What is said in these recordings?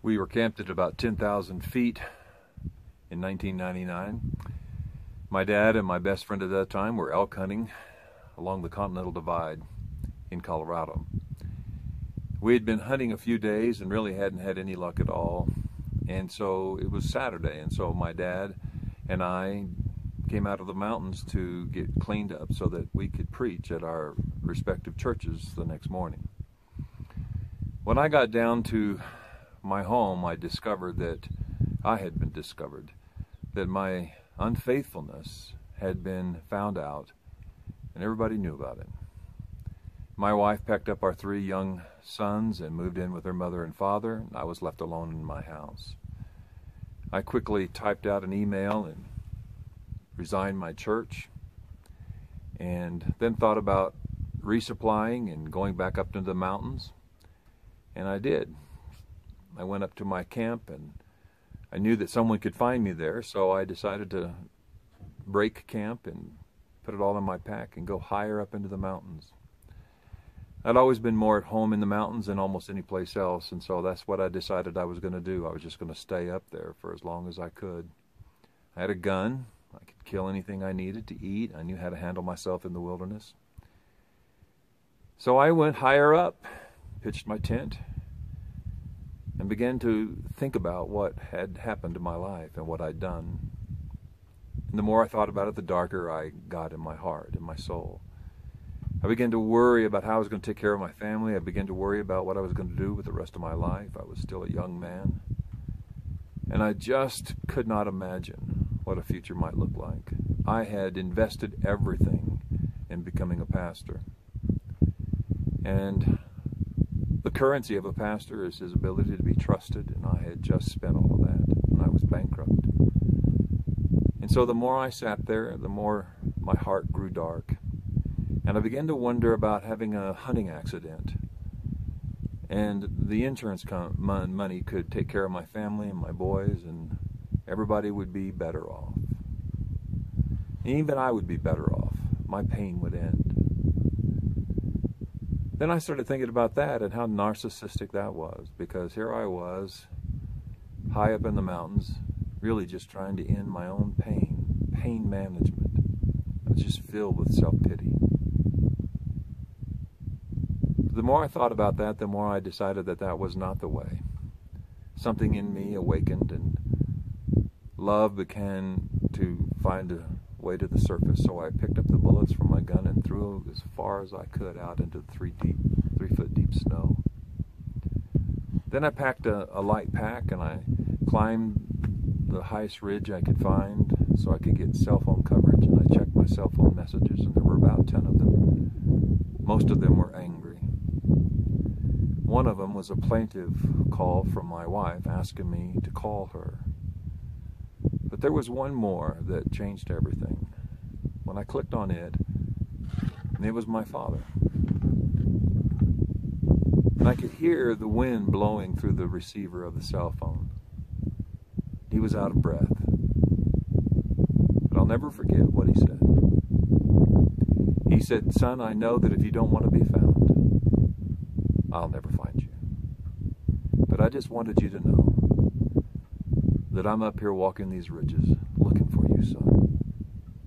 We were camped at about 10,000 feet in 1999. My dad and my best friend at that time were elk hunting along the Continental Divide in Colorado. We had been hunting a few days and really hadn't had any luck at all. And so it was Saturday, and so my dad and I came out of the mountains to get cleaned up so that we could preach at our respective churches the next morning. When I got down to my home, I discovered that that my unfaithfulness had been found out, and everybody knew about it. My wife packed up our 3 young sons and moved in with her mother and father, and I was left alone in my house. I quickly typed out an email and resigned my church, and then thought about resupplying and going back up into the mountains, and I did. I went up to my camp, and I knew that someone could find me there, so I decided to break camp and put it all in my pack and go higher up into the mountains. I'd always been more at home in the mountains than almost any place else, and so that's what I decided I was going to do. I was just going to stay up there for as long as I could. I had a gun. I could kill anything I needed to eat. I knew how to handle myself in the wilderness. So I went higher up, pitched my tent, and began to think about what had happened to my life and what I'd done. And the more I thought about it, the darker I got in my heart, in my soul. I began to worry about how I was going to take care of my family. I began to worry about what I was going to do with the rest of my life. I was still a young man. And I just could not imagine what a future might look like. I had invested everything in becoming a pastor. And the currency of a pastor is his ability to be trusted, and I had just spent all of that, and I was bankrupt. And so the more I sat there, the more my heart grew dark. And I began to wonder about having a hunting accident. And the insurance money could take care of my family and my boys, and everybody would be better off. And even I would be better off. My pain would end. Then I started thinking about that and how narcissistic that was, because here I was, high up in the mountains, really just trying to end my own pain management. I was just filled with self-pity. The more I thought about that, the more I decided that that was not the way. Something in me awakened, and love began to find a way to the surface. So I picked up the bullets from my gun and threw as far as I could out into the 3-foot deep snow. Then I packed a light pack, and I climbed the highest ridge I could find so I could get cell phone coverage, and I checked my cell phone messages, and there were about 10 of them. Most of them were angry. One of them was a plaintive call from my wife asking me to call her. But there was one more that changed everything. When I clicked on it, and it was my father. And I could hear the wind blowing through the receiver of the cell phone. He was out of breath. But I'll never forget what he said. He said, "Son, I know that if you don't want to be found, I'll never find you. But I just wanted you to know that I'm up here walking these ridges looking for you, son.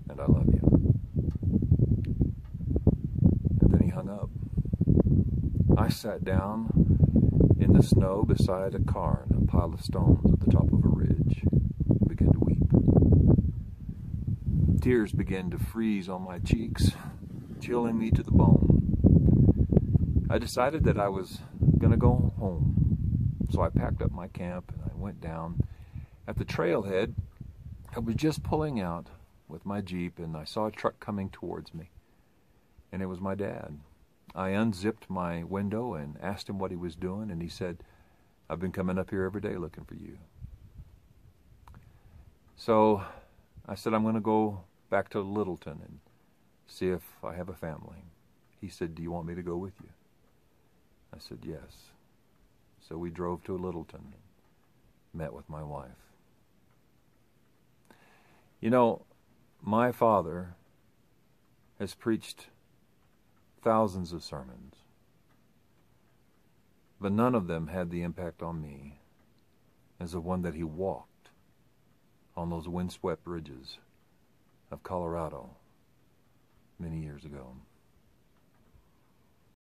And I love you." And then he hung up. I sat down in the snow beside a cairn, a pile of stones at the top of a ridge, and began to weep. Tears began to freeze on my cheeks, chilling me to the bone. I decided that I was going to go home. So I packed up my camp and I went down. At the trailhead, I was just pulling out with my Jeep, and I saw a truck coming towards me. And it was my dad. I unzipped my window and asked him what he was doing, and he said, "I've been coming up here every day looking for you." So I said, "I'm going to go back to Littleton and see if I have a family." He said, "Do you want me to go with you?" I said, "Yes." So we drove to Littleton and met with my wife. You know, my father has preached thousands of sermons, but none of them had the impact on me as the one that he walked on those windswept ridges of Colorado many years ago.